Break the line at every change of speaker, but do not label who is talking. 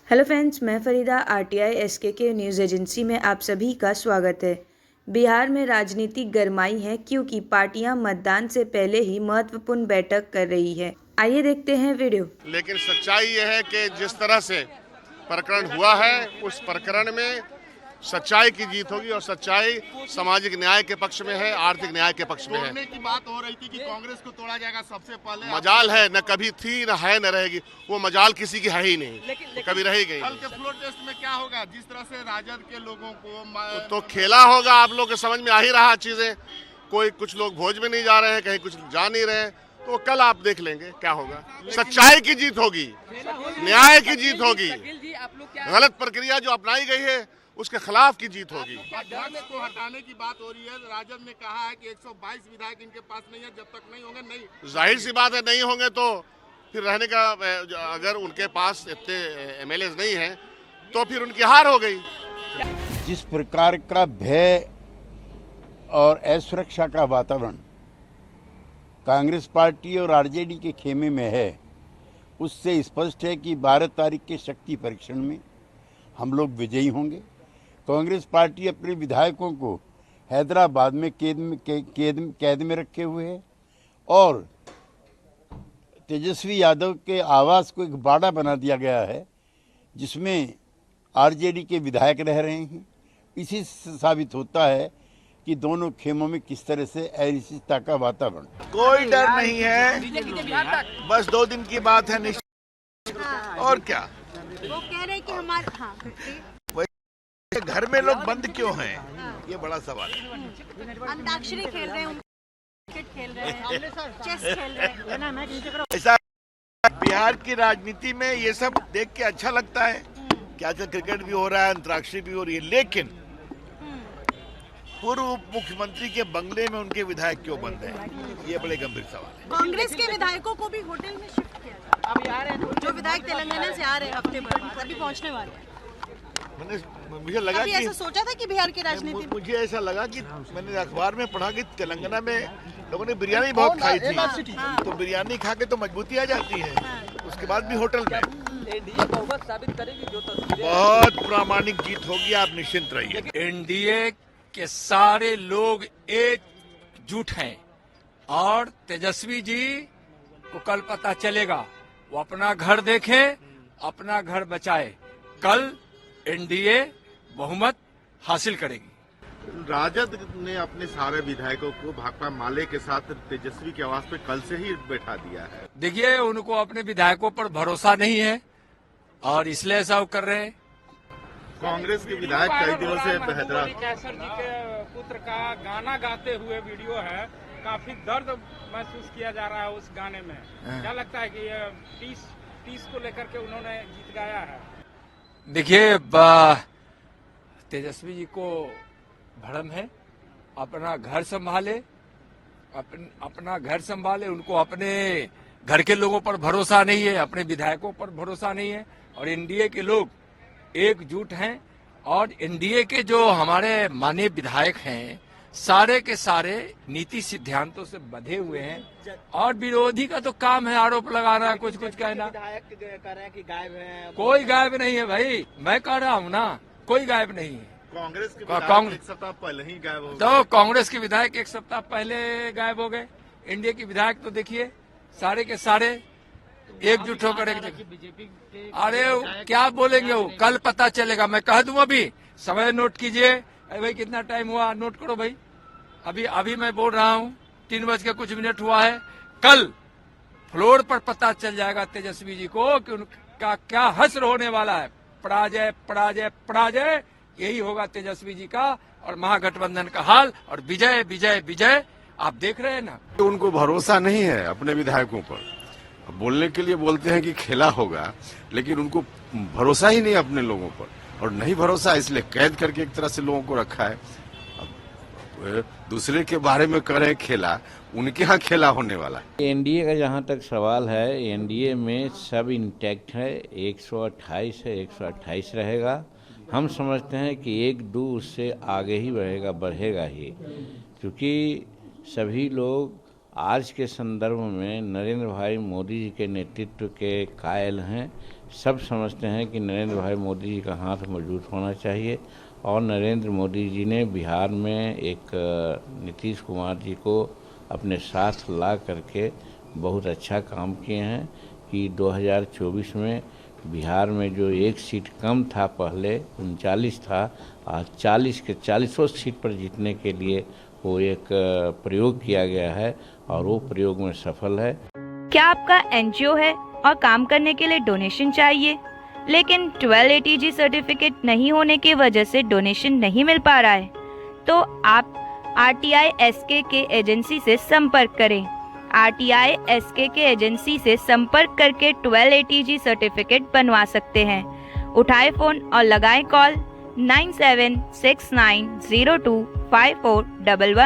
Hello friends, मैं Farida RTI SK news agency में आप सभी का स्वागत है। बिहार में राजनीति गरमाई है क्योंकि पार्टियां मतदान से पहले ही महत्वपूर्ण बैठक कर रही है। आइए देखते हैं वीडियो।
लेकिन सच्चाई यह है कि जिस तरह से प्रकरण हुआ है उस प्रकरण में सच्चाई की जीत होगी और सच्चाई सामाजिक न्याय के पक्ष में है, आर्थिक न्याय के पक्ष में है।
तोड़ने की बात हो रही थी कि कांग्रेस को तोड़ा जाएगा सबसे पहले।
मजाल है, न कभी थी न है न रहेगी। वो मजाल किसी की है ही नहीं, लेकिन कभी रहेगी।
कल के फ्लोर टेस्ट में क्या होगा? जिस तरह से राजद के लोगों को
तो खेला होगा। आप लोग के समझ में आ ही रहा चीजें। कोई कुछ लोग भोज में नहीं जा रहे हैं, कहीं कुछ जा नहीं रहे हैं, तो कल आप देख लेंगे क्या होगा। सच्चाई की जीत होगी, न्याय की जीत होगी। गलत प्रक्रिया जो अपनाई गई है उसके खिलाफ की जीत होगी।
अध्यक्ष को हटाने की बात हो रही है। राजद ने कहा है कि 122 विधायक इनके पास नहीं है, जब तक नहीं होंगे नहीं।
जाहिर सी बात है, नहीं होंगे तो फिर रहने का, अगर उनके पास इतने एमएलए नहीं हैं तो फिर उनकी हार हो गई।
जिस प्रकार का भय और असुरक्षा का वातावरण कांग्रेस पार्टी और आरजेडी के खेमे में है, उससे स्पष्ट है कि 12 तारीख के शक्ति परीक्षण में हम लोग विजयी होंगे। कांग्रेस पार्टी अपने विधायकों को हैदराबाद में कैद में रखे हुए है और तेजस्वी यादव के आवास को एक बाड़ा बना दिया गया है जिसमें आरजेडी के विधायक रह रहे हैं। इसी से साबित होता है कि दोनों खेमों में किस तरह से अनिश्चितता का वातावरण।
कोई डर नहीं है, बस 2 दिन की बात है निश्चित। और क्या
वो कह रहे हैं कि हमारे
घर में लोग बंद क्यों हैं? ये बड़ा सवाल है।
अंताक्षरी खेल रहे हैं, क्रिकेट खेल रहे हैं, चेस खेल रहे हैं।
ऐसा बिहार की राजनीति में ये सब देख के अच्छा लगता है कि आजकल क्रिकेट भी हो रहा है, अंतर्राष्ट्रीय भी हो रही है, लेकिन पूर्व मुख्यमंत्री के बंगले में उनके विधायक क्यों बंद हैं? ये बड़े गंभीर सवाल है।
कांग्रेस के विधायकों को भी होटल में शिफ्ट किया जाए। अभी आ रहे हैं जो विधायक तेलंगाना से आ रहे हैं, हफ्ते भर अभी पहुंचने वाले हैं।
मुझे लगा कि
ऐसा सोचा था कि बिहार की राजनीति,
मुझे ऐसा लगा कि मैंने अखबार में पढ़ा कि तेलंगाना में लोगों ने बिरयानी बहुत खाई थी, तो बिरयानी खा के तो मजबूती आ जाती है, उसके बाद भी होटल में।
साबित करेगी जो
बहुत प्रामाणिक जीत होगी, आप निश्चिंत रहिए।
एनडीए के सारे लोग एकजुट हैं और तेजस्वी जी को कल पता चलेगा। वो अपना घर देखें, अपना घर बचाए। कल एनडीए बहुमत हासिल करेगी।
राजद ने अपने सारे विधायकों को भाकपा माले के साथ तेजस्वी के आवास पे कल से ही बैठा दिया है।
देखिए, उनको अपने विधायकों पर भरोसा नहीं है और इसलिए ऐसा वो कर रहे हैं।
कांग्रेस के विधायक कई दिनों से हैदराबाद
कैसर जी के पुत्र का गाना गाते हुए वीडियो है, काफी दर्द महसूस किया जा रहा है उस गाने में। क्या लगता है कि ये पीस को लेकर के उन्होंने गीत गाया है?
देखिए, तेजस्वी जी को भ्रम है, अपना घर संभाले, अपना घर संभाले। उनको अपने घर के लोगों पर भरोसा नहीं है, अपने विधायकों पर भरोसा नहीं है। और एनडीए के लोग एकजुट हैं और एनडीए के जो हमारे माननीय विधायक हैं सारे के सारे नीति सिद्धांतों से बंधे हुए हैं और विरोधी का तो काम है आरोप लगाना, कुछ कहना।
विधायक कह रहे हैं कि गायब है।
कोई गायब नहीं है भाई, मैं कह रहा हूँ ना, कोई गायब नहीं है।
कांग्रेस के
कांग्रेस
एक सप्ताह पहले ही गायब हो गए।
तो कांग्रेस के विधायक एक सप्ताह पहले गायब हो गए। एनडीए के विधायक तो देखिए सारे के सारे एकजुट होकर एक जगह। अरे क्या बोलेंगे वो, कल पता चलेगा। मैं कह दूं, अभी समय नोट कीजिए। अरे भाई कितना टाइम हुआ, नोट करो भाई। अभी मैं बोल रहा हूँ 3:00 हुआ है। कल फ्लोर पर पता चल जाएगा तेजस्वी जी को कि उनका क्या हश्र होने वाला है। पराजय पराजय पराजय, यही होगा तेजस्वी जी का और महागठबंधन का हाल। और विजय विजय विजय आप देख रहे हैं ना।
तो उनको भरोसा नहीं है अपने विधायकों पर। बोलने के लिए बोलते हैं कि खेला होगा, लेकिन उनको भरोसा ही नहीं अपने लोगों पर। और नहीं भरोसा इसलिए कैद करके एक तरह से लोगों को रखा है। अब दूसरे के बारे में करें खेला, उनके यहाँ खेला होने वाला है।
एनडीए का जहाँ तक सवाल है, एनडीए में सब इंटैक्ट है। 128 है, 128 रहेगा। हम समझते हैं कि 1-2 उससे आगे ही बढ़ेगा ही, क्योंकि सभी लोग आज के संदर्भ में नरेंद्र भाई मोदी जी के नेतृत्व के कायल हैं। सब समझते हैं कि नरेंद्र भाई मोदी जी का हाथ मजबूत होना चाहिए और नरेंद्र मोदी जी ने बिहार में एक नीतीश कुमार जी को अपने साथ ला करके बहुत अच्छा काम किए हैं कि 2024 में बिहार में जो एक सीट कम था, पहले 39 था, आज 40 के 40 सीट पर जीतने के लिए वो एक प्रयोग किया गया है और वो प्रयोग में सफल है।
क्या आपका एनजीओ है और काम करने के लिए डोनेशन चाहिए, लेकिन 1280G सर्टिफिकेट नहीं होने की वजह से डोनेशन नहीं मिल पा रहा है, तो आप RTI SKK एजेंसी से संपर्क करें। RTI SKK एजेंसी से संपर्क करके 1280G सर्टिफिकेट बनवा सकते हैं। उठाए फ़ोन और लगाएं कॉल 9769025411।